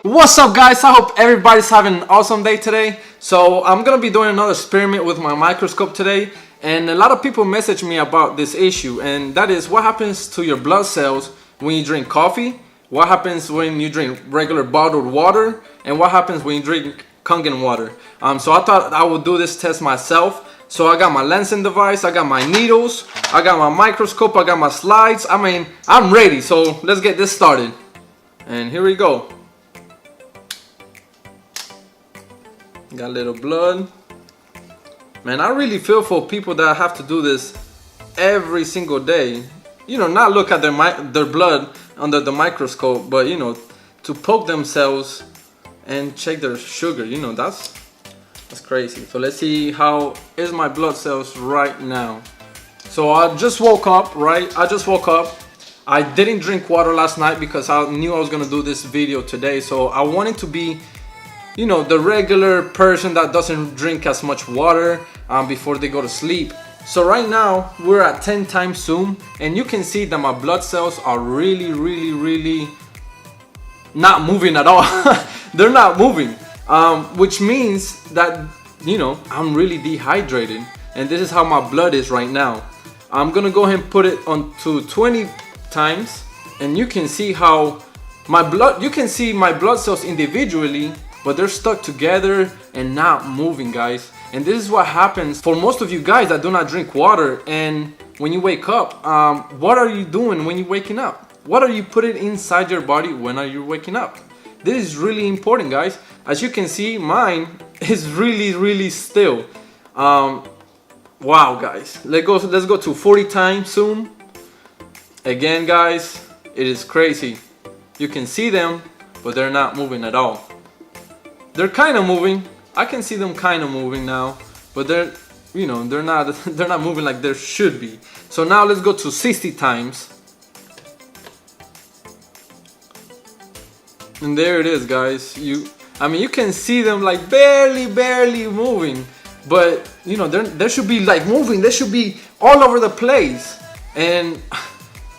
What's up, guys? I hope everybody's having an awesome day today. So I'm gonna be doing another experiment with my microscope today, and a lot of people message me about this issue, and that is what happens to your blood cells when you drink coffee, what happens when you drink regular bottled water, and what happens when you drink Kangen water. So I thought I would do this test myself. So I got my lensing device, I got my needles, I got my microscope, I got my slides. I mean, I'm ready. So let's get this started. And here we go. Got a little blood. Man, I really feel for people that have to do this every single day. You know, not look at their blood under the microscope, but you know, to poke themselves and check their sugar. You know, that's crazy. So let's see how is my blood cells right now. So I just woke up, right? I just woke up. I didn't drink water last night because I knew I was gonna do this video today. So I wanted to be, you know, the regular person that doesn't drink as much water before they go to sleep. So right now we're at 10 times zoom, and you can see that my blood cells are really not moving at all. They're not moving, which means that, you know, I'm really dehydrated, and this is how my blood is right now. I'm gonna go ahead and put it on to 20 times, and you can see how you can see my blood cells individually, but they're stuck together and not moving, guys. And this is what happens for most of you guys that do not drink water. And when you wake up, what are you doing when you're waking up? What are you putting inside your body when are you waking up? This is really important, guys. As you can see, mine is really still. Wow, guys. Let's go to 40 times zoom. Again, guys, it is crazy. You can see them, but they're not moving at all. They're kind of moving. I can see them kind of moving now, but they're not moving like they should be. So now let's go to 60 times. And there it is, guys. I mean, you can see them like barely moving, but you know, they should be like moving. They should be all over the place, and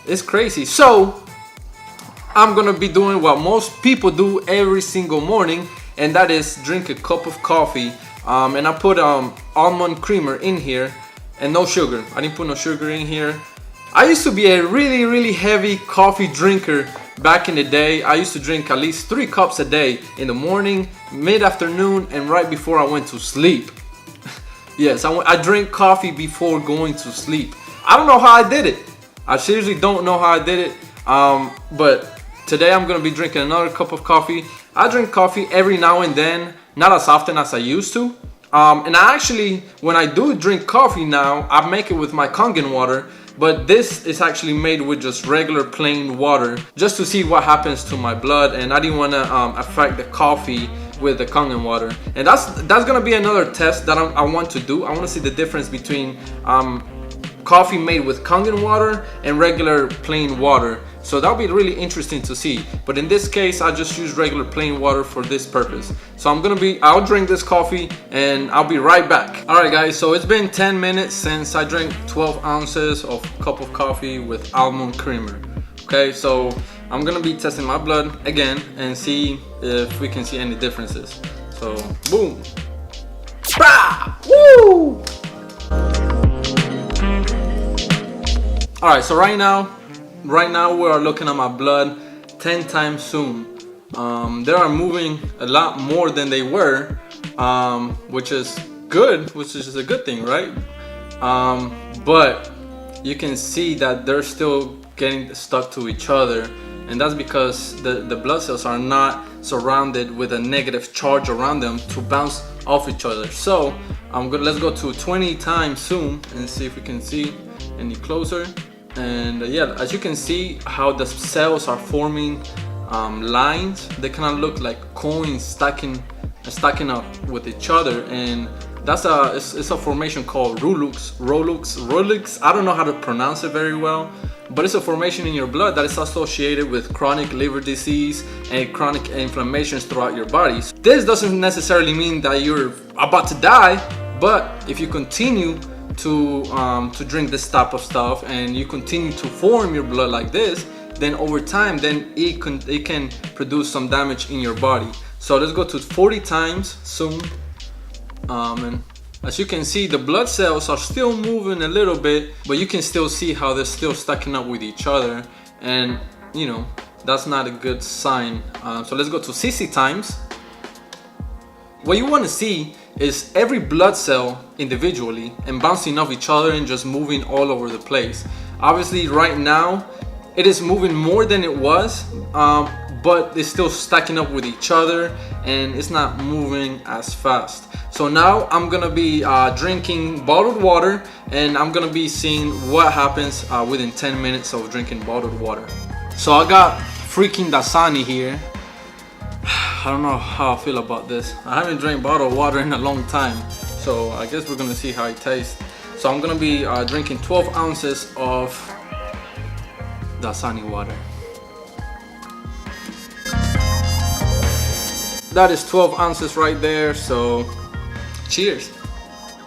it's crazy. So I'm gonna be doing what most people do every single morning, and that is drink a cup of coffee. And I put almond creamer in here and no sugar. I didn't put no sugar in here. I used to be a really heavy coffee drinker back in the day. I used to drink at least 3 cups a day, in the morning, mid-afternoon, and right before I went to sleep. Yes, I drink coffee before going to sleep. I don't know how I did it. I seriously don't know how I did it. But today I'm gonna be drinking another cup of coffee. I drink coffee every now and then, not as often as I used to. And I actually, when I do drink coffee now, I make it with my Kangen water, but this is actually made with just regular plain water, just to see what happens to my blood. And I didn't want to affect the coffee with the Kangen water. And that's gonna be another test that I want to do. I want to see the difference between coffee made with Kangen water and regular plain water. So that'll be really interesting to see. But in this case, I just use regular plain water for this purpose. So I'll drink this coffee and I'll be right back. All right, guys, so it's been 10 minutes since I drank 12 ounces of cup of coffee with almond creamer. Okay, so I'm gonna be testing my blood again and see if we can see any differences. So boom. Bah! Woo! All right, so right now we are looking at my blood 10 times zoom. They are moving a lot more than they were, which is good, which is a good thing, right? But you can see that they're still getting stuck to each other, and that's because the blood cells are not surrounded with a negative charge around them to bounce off each other. So let's go to 20 times zoom and see if we can see any closer. And yeah, as you can see how the cells are forming lines. They kind of look like coins stacking up with each other, and that's it's a formation called Rolux. I don't know how to pronounce it very well, but it's a formation in your blood that is associated with chronic liver disease and chronic inflammations throughout your body. This doesn't necessarily mean that you're about to die, but if you continue to drink this type of stuff and you continue to form your blood like this, then over time, then it can produce some damage in your body. So let's go to 40 times zoom. And as you can see, the blood cells are still moving a little bit, but you can still see how they're still stacking up with each other, and you know, that's not a good sign. So let's go to 60 times. What you want to see is every blood cell individually and bouncing off each other and just moving all over the place. Obviously right now it is moving more than it was, but it's still stacking up with each other and it's not moving as fast. So now I'm gonna be drinking bottled water, and I'm gonna be seeing what happens within 10 minutes of drinking bottled water. So I got freaking Dasani here. I don't know how I feel about this. I haven't drank bottled water in a long time, so I guess we're gonna see how it tastes. So I'm gonna be drinking 12 ounces of Dasani water. That is 12 ounces right there, so cheers.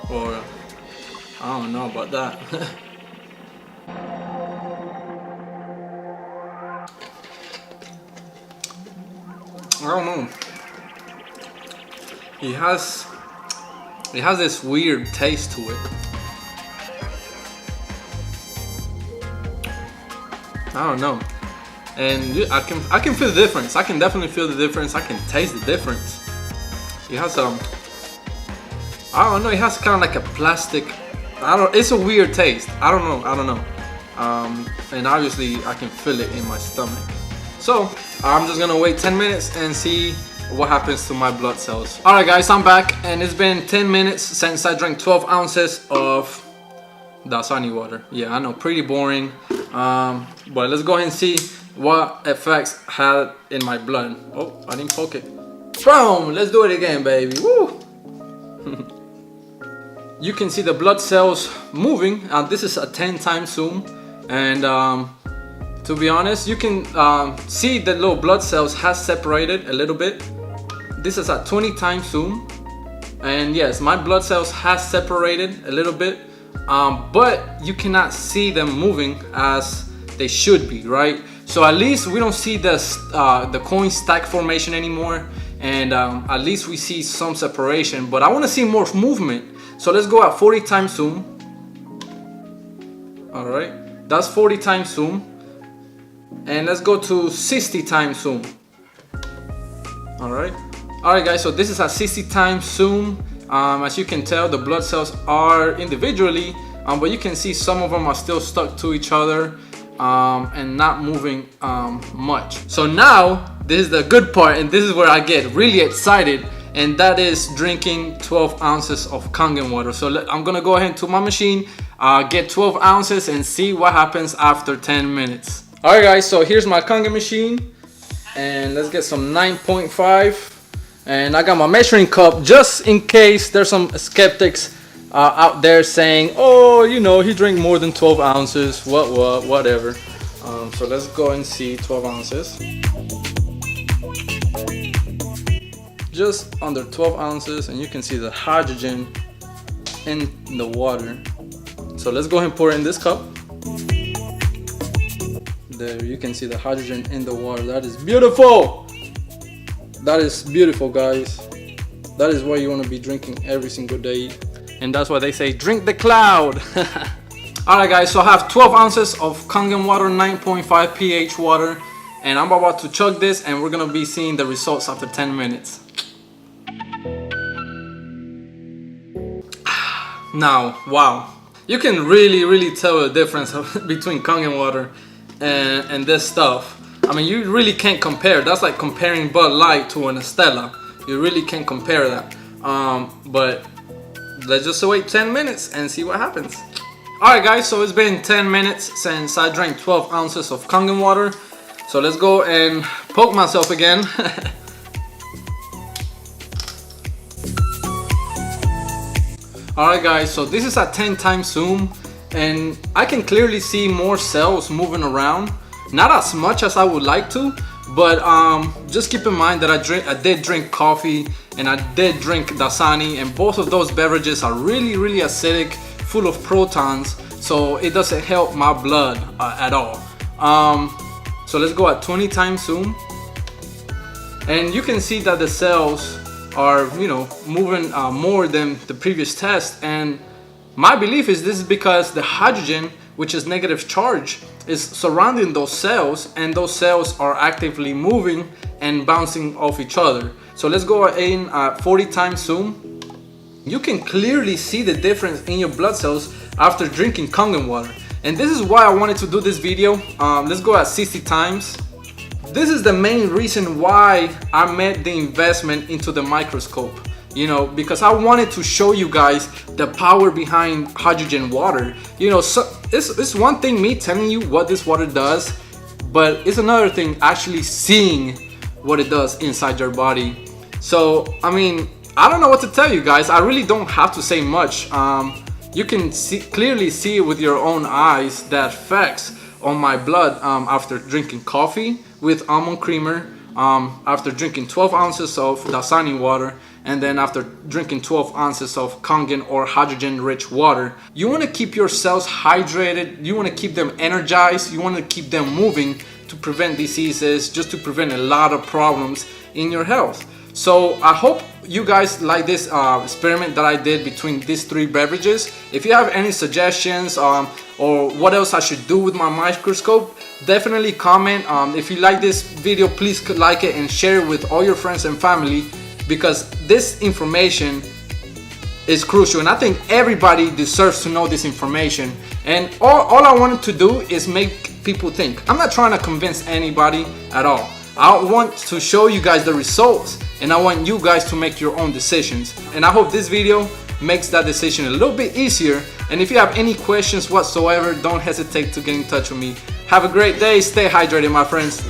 Or I don't know about that. I don't know. It has this weird taste to it. I don't know. And I can feel the difference. I can definitely feel the difference. I can taste the difference. It has I don't know, it has kind of like a plastic, it's a weird taste. I don't know. And obviously I can feel it in my stomach. So I'm just gonna wait 10 minutes and see what happens to my blood cells. Alright guys, I'm back, and it's been 10 minutes since I drank 12 ounces of Dasani water. Yeah, I know, pretty boring. But let's go ahead and see what effects had in my blood. Oh, I didn't poke it. Boom! Let's do it again, baby. Woo! You can see the blood cells moving. This is a 10 times zoom, and to be honest, you can see the little blood cells has separated a little bit. This is a 20 times zoom, and yes, my blood cells has separated a little bit, but you cannot see them moving as they should be, right? So at least we don't see the coin stack formation anymore, and at least we see some separation, but I want to see more movement. So let's go at 40 times zoom. All right, that's 40 times zoom. And let's go to 60 times zoom. All right guys, so this is a 60 times zoom. As you can tell, the blood cells are individually, but you can see some of them are still stuck to each other and not moving much. So now this is the good part, and this is where I get really excited, and that is drinking 12 ounces of Kangen water. So I'm gonna go ahead to my machine, get 12 ounces and see what happens after 10 minutes. Alright guys, so here's my Kangen machine, and let's get some 9.5, and I got my measuring cup just in case there's some skeptics out there saying, oh, you know, he drank more than 12 ounces, whatever. So let's go and see 12 ounces. Just under 12 ounces, and you can see the hydrogen in the water. So let's go ahead and pour it in this cup. There, you can see the hydrogen in the water. That is beautiful. That is beautiful, guys. That is what you want to be drinking every single day, and that's why they say drink the cloud. Alright guys, so I have 12 ounces of Kangen water, 9.5 pH water, and I'm about to chug this, and we're gonna be seeing the results after 10 minutes. Now, wow, you can really tell the difference between Kangen water and this stuff. I mean, you really can't compare. That's like comparing Bud Light to an Estella. You really can't compare that. But let's just wait 10 minutes and see what happens. Alright guys, so it's been 10 minutes since I drank 12 ounces of Kangen water. So let's go and poke myself again. Alright guys, so this is a 10 times zoom, and I can clearly see more cells moving around. Not as much as I would like to, but just keep in mind that I did drink coffee and I did drink Dasani, and both of those beverages are really acidic, full of protons, so it doesn't help my blood at all. So let's go at 20 times zoom. And you can see that the cells are, you know, moving more than the previous test. And my belief is this is because the hydrogen, which is negative charge, is surrounding those cells, and those cells are actively moving and bouncing off each other. So let's go in 40 times zoom. You can clearly see the difference in your blood cells after drinking Kangen water. And this is why I wanted to do this video. Let's go at 60 times. This is the main reason why I made the investment into the microscope, you know, because I wanted to show you guys the power behind hydrogen water. You know, so it's one thing me telling you what this water does, but it's another thing actually seeing what it does inside your body. So, I mean, I don't know what to tell you guys. I really don't have to say much. You can clearly see with your own eyes the effects on my blood after drinking coffee with almond creamer, after drinking 12 ounces of Dasani water, and then after drinking 12 ounces of Kangen or hydrogen rich water. You want to keep your cells hydrated, you want to keep them energized, you want to keep them moving to prevent diseases, just to prevent a lot of problems in your health. So I hope you guys like this experiment that I did between these three beverages. If you have any suggestions or what else I should do with my microscope, definitely comment. If you like this video, please like it and share it with all your friends and family, because this information is crucial, and I think everybody deserves to know this information. And all I wanted to do is make people think. I'm not trying to convince anybody at all. I want to show you guys the results, and I want you guys to make your own decisions. And I hope this video makes that decision a little bit easier. And if you have any questions whatsoever, don't hesitate to get in touch with me. Have a great day. Stay hydrated, my friends.